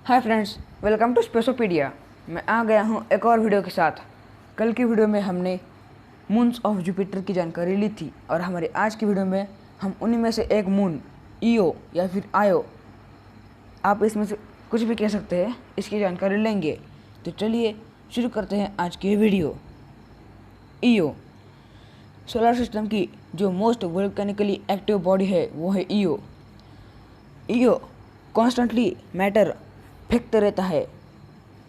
Hi friends, welcome to Spacopedia. मैं आ गया हूँ एक और वीडियो के साथ। कल की वीडियो में हमने मून्स ऑफ जुपिटर की जानकारी ली थी और हमारे आज की वीडियो में हम उन्हीं में से एक मून ईओ या फिर आयो, आप इसमें से कुछ भी कह सकते हैं, इसकी जानकारी लेंगे। तो चलिए शुरू करते हैं आज की वीडियो। ईओ सोलर सिस्टम की जो मोस्ट वोल्केनिकली एक्टिव बॉडी है वो है ईओ। ईओ कॉन्स्टेंटली मैटर फेंकते रहता है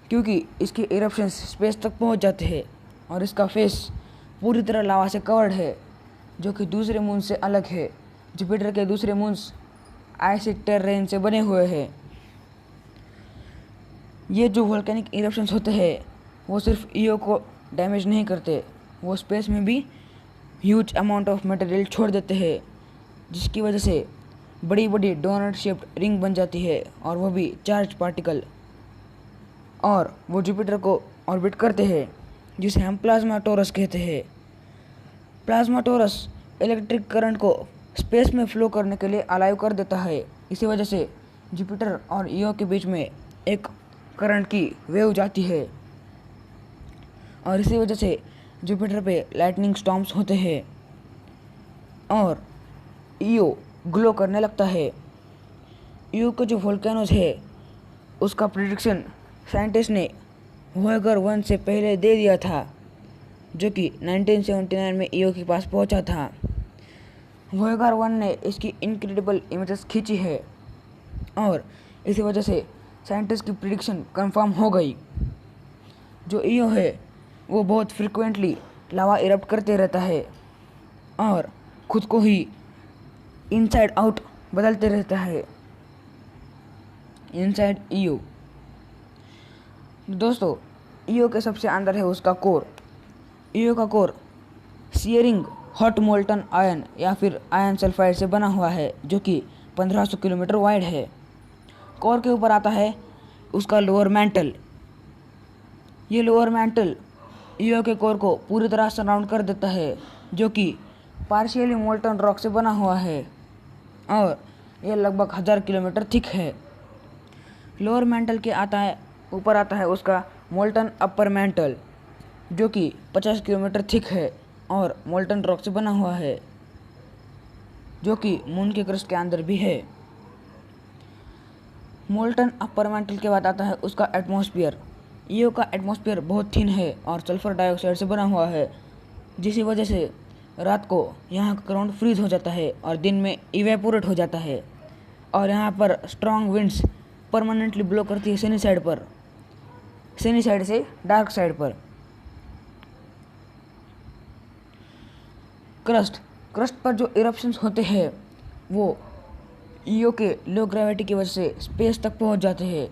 क्योंकि इसके इरप्शंस स्पेस तक पहुंच जाते हैं और इसका फेस पूरी तरह लावा से कवर्ड है, जो कि दूसरे मून से अलग है। जुपिटर के दूसरे मून्स आइसी टेरेन से बने हुए हैं। ये जो वोल्केनिक इरप्शंस होते हैं वो सिर्फ ईओ को डैमेज नहीं करते, वो स्पेस में भी ह्यूज अमाउंट ऑफ मटेरियल छोड़ देते हैं, जिसकी वजह से बड़ी बड़ी डोनट शेप्ड रिंग बन जाती है और वो भी चार्ज पार्टिकल, और वो जुपिटर को ऑर्बिट करते हैं, जिसे हम प्लाज्मा टोरस कहते हैं। प्लाज्मा टोरस इलेक्ट्रिक करंट को स्पेस में फ्लो करने के लिए अलाउ कर देता है। इसी वजह से जुपिटर और ईओ के बीच में एक करंट की वेव जाती है और इसी वजह से जुपिटर पे लाइटनिंग स्टॉर्म्स होते हैं और ईओ ग्लो करने लगता है। ईओ के जो वोल्केनोज है उसका प्रिडिक्शन साइंटिस्ट ने वोयेगर 1 से पहले दे दिया था, जो कि 1979 में ईओ के पास पहुंचा था। वोयेगर 1 ने इसकी इनक्रेडिबल इमेजेस खींची है और इसी वजह से साइंटिस्ट की प्रिडिक्शन कंफर्म हो गई। जो ईओ है वो बहुत फ्रिक्वेंटली लावा इरप्ट करते रहता है और खुद को ही इनसाइड आउट बदलते रहता है। इनसाइड ईओ दोस्तों, ईओ के सबसे अंदर है उसका कोर। ईओ का core shearing hot molten ion या फिर आयन सल्फाइड से बना हुआ है, जो कि 1500 किलोमीटर वाइड है। कोर के ऊपर आता है उसका लोअर मैंटल। ये लोअर मैंटल ईओ के कोर को पूरी तरह सराउंड कर देता है, जो कि पार्शियली मोल्टन रॉक से बना हुआ है और यह लगभग 1000 किलोमीटर थिक है। लोअर मैंटल के ऊपर आता है उसका मोल्टन अपर मैंटल, जो कि 50 किलोमीटर थिक है और मोल्टन रॉक से बना हुआ है, जो कि मून के क्रस्ट के अंदर भी है। मोल्टन अपर मैंटल के बाद आता है उसका एटमॉस्फेयर। ईओ का एटमॉस्फेयर बहुत थिन है और सल्फर डाइऑक्साइड से बना हुआ है, जिसी वजह से रात को यहाँ का ग्राउंड फ्रीज हो जाता है और दिन में इवेपोरेट हो जाता है। और यहाँ पर स्ट्रॉन्ग विंड्स परमानेंटली ब्लो करती है सनी साइड से डार्क साइड पर। क्रस्ट पर जो इरप्शंस होते हैं वो ईओ के लो ग्रेविटी की वजह से स्पेस तक पहुंच जाते हैं।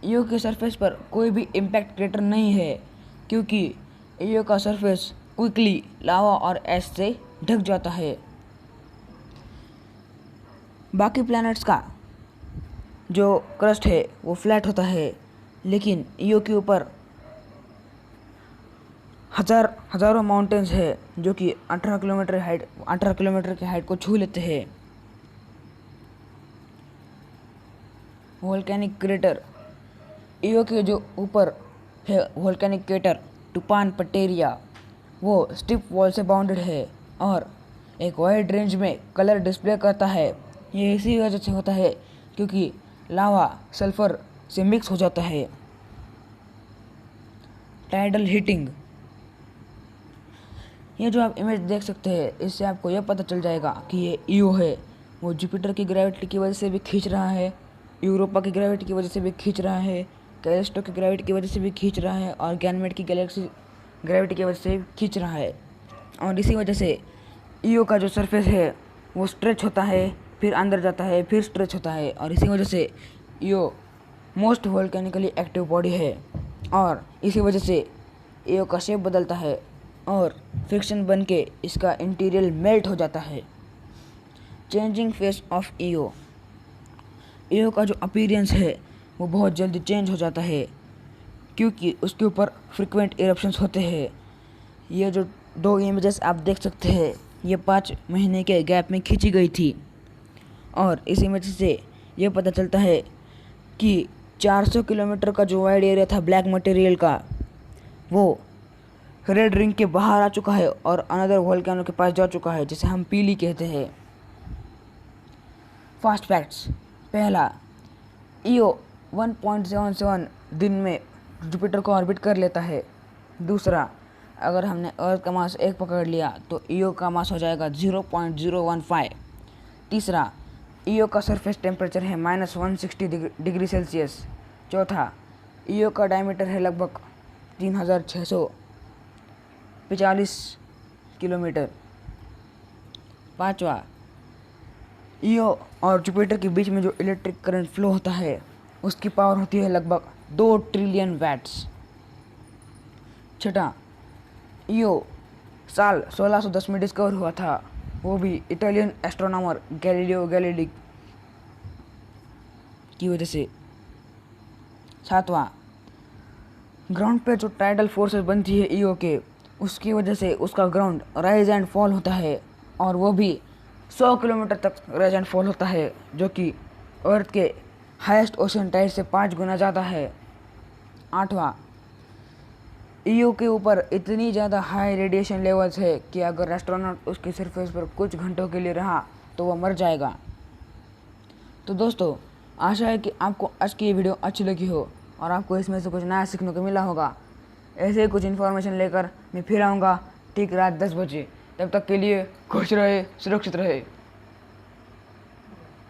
ईओ के सरफेस पर कोई भी इम्पैक्ट क्रेटर नहीं है क्योंकि ईओ का सरफेस क्विकली लावा और ऐश से ढक जाता है। बाकी प्लैनेट्स का जो क्रस्ट है वो फ्लैट होता है, लेकिन ईओ के ऊपर हजारों माउंटेन्स है, जो कि 18 किलोमीटर की हाइट को छू लेते हैं। वोल्केनिक क्रेटर ईओ के जो ऊपर है वोल्केनिक क्रेटर टुपान पटेरिया, वो स्टिप वॉल से बाउंडेड है और एक वाइड रेंज में कलर डिस्प्ले करता है। ये इसी वजह से होता है क्योंकि लावा सल्फर से मिक्स हो जाता है। टाइडल हीटिंग, ये जो आप इमेज देख सकते हैं इससे आपको यह पता चल जाएगा कि ये ईओ है वो जुपिटर की ग्रेविटी की वजह से भी खींच रहा है, यूरोपा की ग्रेविटी की वजह से भी खींच रहा है, कैलिस्टो की ग्रेविटी की वजह से भी खींच रहा है और गैनमेड की गैलेक्सी ग्रेविटी की वजह से खींच रहा है। और इसी वजह से ईओ का जो सरफेस है वो स्ट्रेच होता है, फिर अंदर जाता है, फिर स्ट्रेच होता है और इसी वजह से ईओ मोस्ट वोल्केनिकली एक्टिव बॉडी है और इसी वजह से ईओ का शेप बदलता है और फ्रिक्शन बन के इसका इंटीरियर मेल्ट हो जाता है। चेंजिंग फेस ऑफ ईओ का जो अपीयरेंस है वो बहुत जल्दी चेंज हो जाता है क्योंकि उसके ऊपर फ्रिक्वेंट इरप्शंस होते हैं। ये जो दो इमेजेस आप देख सकते हैं ये 5 महीने के गैप में खींची गई थी और इस इमेज से ये पता चलता है कि 400 किलोमीटर का जो वाइड एरिया था ब्लैक मटेरियल का, वो रेड रिंग के बाहर आ चुका है और अनदर वोल्केनो के पास जा चुका है, जिसे हम पीली कहते हैं। Fast facts. पहला, ईओ 1.77 दिन में जुपिटर को ऑर्बिट कर लेता है। दूसरा, अगर हमने अर्थ का मास 1 पकड़ लिया तो ईओ का मास हो जाएगा 0.015। तीसरा, ईओ का सरफेस टेम्परेचर है -160 डिग्री सेल्सियस। चौथा, ईओ का डायमीटर है लगभग 3645 किलोमीटर। पाँचवा, ईओ और जुपिटर के बीच में जो इलेक्ट्रिक करंट फ्लो होता है उसकी पावर होती है लगभग 2 ट्रिलियन वैट्स। छठा, ईओ साल 1610 में डिस्कवर हुआ था, वो भी इटालियन एस्ट्रोनॉमर गैलीलियो गैलीली की वजह से। सातवां, ग्राउंड पे जो टाइडल फोर्सेस बनती है ईओ के, उसकी वजह से उसका ग्राउंड राइज एंड फॉल होता है, और वो भी 100 किलोमीटर तक राइज एंड फॉल होता है, जो कि अर्थ के हाईएस्ट ओशन टाइड से 5 गुना ज़्यादा है। आठवां, ईओ के ऊपर इतनी ज़्यादा हाई रेडिएशन लेवल्स है कि अगर एस्ट्रोनॉट उसकी सरफेस पर कुछ घंटों के लिए रहा तो वह मर जाएगा। तो दोस्तों, आशा है कि आपको आज की ये वीडियो अच्छी लगी हो और आपको इसमें से कुछ नया सीखने को मिला होगा। ऐसे ही कुछ इन्फॉर्मेशन लेकर मैं फिर आऊँगा ठीक रात 10 बजे। तब तक के लिए खुश रहे, सुरक्षित रहे।